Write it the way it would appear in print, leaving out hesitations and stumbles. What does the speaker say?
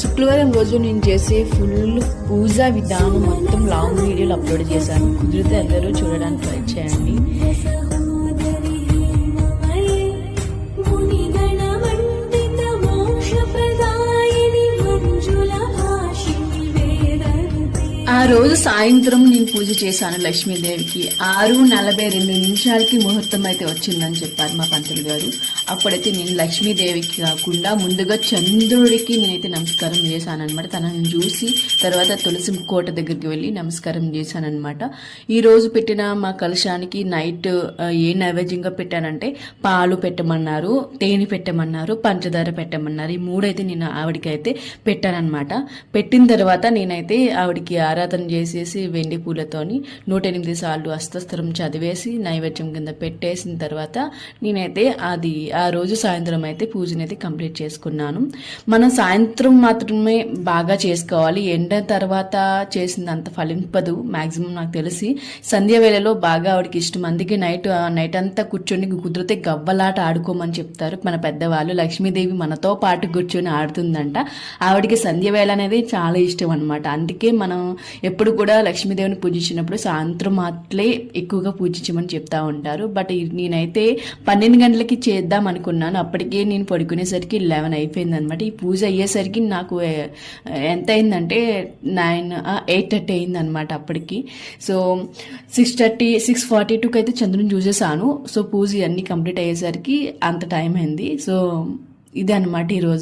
శుక్రవారం రోజు నేను చేసే ఫుల్ పూజా విధానం మొత్తం లాంగ్ వీడియోలు అప్లోడ్ చేశాను. కుదిరితే అందరూ చూడడానికి ట్రై చేయండి. ఆ రోజు సాయంత్రం నేను పూజ చేశాను లక్ష్మీదేవికి. 6:42 ముహూర్తం అయితే వచ్చిందని చెప్పారు మా పంతులు గారు. అప్పుడైతే నేను లక్ష్మీదేవికి కాకుండా ముందుగా చంద్రుడికి నేనైతే నమస్కారం చేశాను అనమాట. తనని చూసి తర్వాత తులసి కోట దగ్గరికి వెళ్ళి నమస్కారం చేశాను అనమాట. ఈ రోజు పెట్టిన మా కలశానికి నైట్ ఏ నైవేద్యంగా పెట్టానంటే పాలు పెట్టమన్నారు, తేనె పెట్టమన్నారు, పంచదార పెట్టమన్నారు. ఈ మూడైతే నేను ఆవిడకి అయితే పెట్టానమాట. పెట్టిన తర్వాత నేనైతే ఆవిడకి ఆరాధన చేసేసి వెండి పూలతోని 108 సార్లు అష్టస్తరం చదివేసి నైవేద్యం కింద పెట్టేసిన తర్వాత నేనైతే ఆ రోజు సాయంత్రం అయితే పూజనైతే కంప్లీట్ చేసుకున్నాను. మనం సాయంత్రం మాత్రమే బాగా చేసుకోవాలి. ఎండ తర్వాత చేసిందంత ఫలింపదు మ్యాక్సిమం నాకు తెలిసి. సంధ్య వేళలో బాగా ఆవిడకి ఇష్టం. అందుకే నైట్ అంతా కూర్చొని కుదిరితే గవ్వలాట ఆడుకోమని చెప్తారు మన పెద్దవాళ్ళు. లక్ష్మీదేవి మనతో పాటు కూర్చొని ఆడుతుందంట. ఆవిడకి సంధ్య వేళ అనేది చాలా ఇష్టం అనమాట. అందుకే మనం ఎప్పుడు కూడా లక్ష్మీదేవిని పూజించినప్పుడు సాయంత్రం మాత్రమే ఎక్కువగా పూజించమని చెప్తా ఉంటారు. బట్ నేనైతే 12 గంటలకి చేద్దాం అనుకున్నాను. అప్పటికే నేను పడుకునేసరికి 11 అయిపోయింది అనమాట. ఈ పూజ అయ్యేసరికి నాకు ఎంత అయిందంటే 8:30 అయింది అనమాట అప్పటికి. సో 6:42కి అయితే చంద్రుని చూసేసాను. సో పూజ అన్నీ కంప్లీట్ అయ్యేసరికి అంత టైం అయింది. సో ఇదే అనమాట ఈరోజు